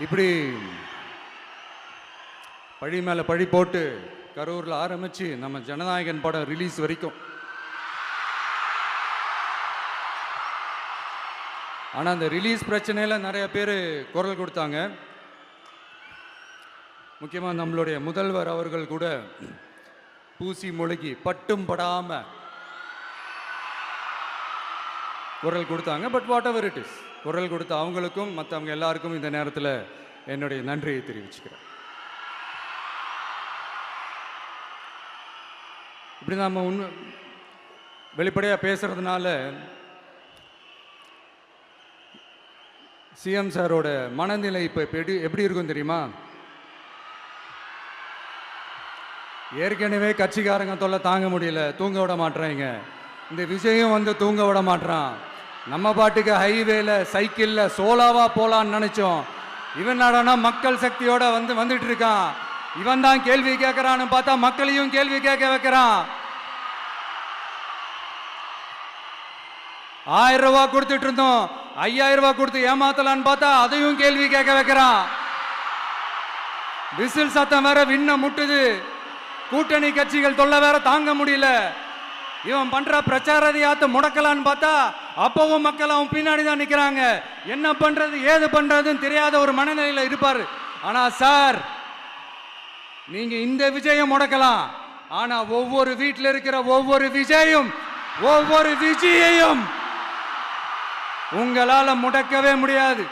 இப்படி பழி மேலே பழி போட்டு கரூரில் ஆரம்பித்து நம்ம ஜனநாயகன் படம் ரிலீஸ் வரைக்கும். ஆனால் அந்த ரிலீஸ் பிரச்சனையில் நிறைய பேர் குரல் கொடுத்தாங்க. முக்கியமாக நம்மளுடைய முதல்வர் அவர்கள் கூட பூசி மொழிகி பட்டும் படாமல் குரல் கொடுத்தாங்க. But what ever it is, குரல் கொடுத்த அவங்களுக்கும் மற்றவங்க எல்லாருக்கும் இந்த நேரத்தில் என்னுடைய நன்றியை தெரிவிச்சுக்கிறேன். இப்படி நம்ம வெளிப்படையாக பேசுறதுனால சிஎம் சாரோட மனநிலை இப்போ எப்படி இருக்கும் தெரியுமா? ஏற்கனவே கட்சிக்காரங்க தொல்லை தாங்க முடியல, தூங்க விட மாட்டேறாங்க. இந்த விஜயம் வந்து தூங்க விட மாட்டான். நம்ம பாட்டுக்கு ஹைவேல சைக்கிளில் சோலாவா போலான்னு நினைச்சோம். இவன் நாடனா மக்கள் சக்தியோட வந்துட்டு இருக்கான். இவன் தான் கேள்வி கேட்கறான்னு பார்த்தா மக்களையும் கேள்வி கேட்க வைக்கிறான். 1000 ரூபாய் கொடுத்துட்டு இருந்தோம், 5000 ரூபாய் கொடுத்து ஏமாத்தலான்னு பார்த்தா அதையும் கேள்வி கேட்க வைக்கிறான். விசில் சத்தம் வேற விண்ண முட்டுது. கூட்டணி கட்சிகள் தொல்லை வேற தாங்க முடியல. இவன் பண்ற பிரச்சாரத்தையாத்த முடக்கலான்னு பார்த்தா அப்பவும் மக்கள் அவன் பின்னாடி தான் நிக்கிறாங்க. என்ன பண்றது ஏது பண்றதுன்னு தெரியாத ஒரு மனநிலையில இருப்பாரு. ஆனா சார், நீங்க இந்த விஜயம் முடக்கலாம், ஆனா ஒவ்வொரு வீட்டில் இருக்கிற ஒவ்வொரு விஜயையும் உங்களால முடக்கவே முடியாது.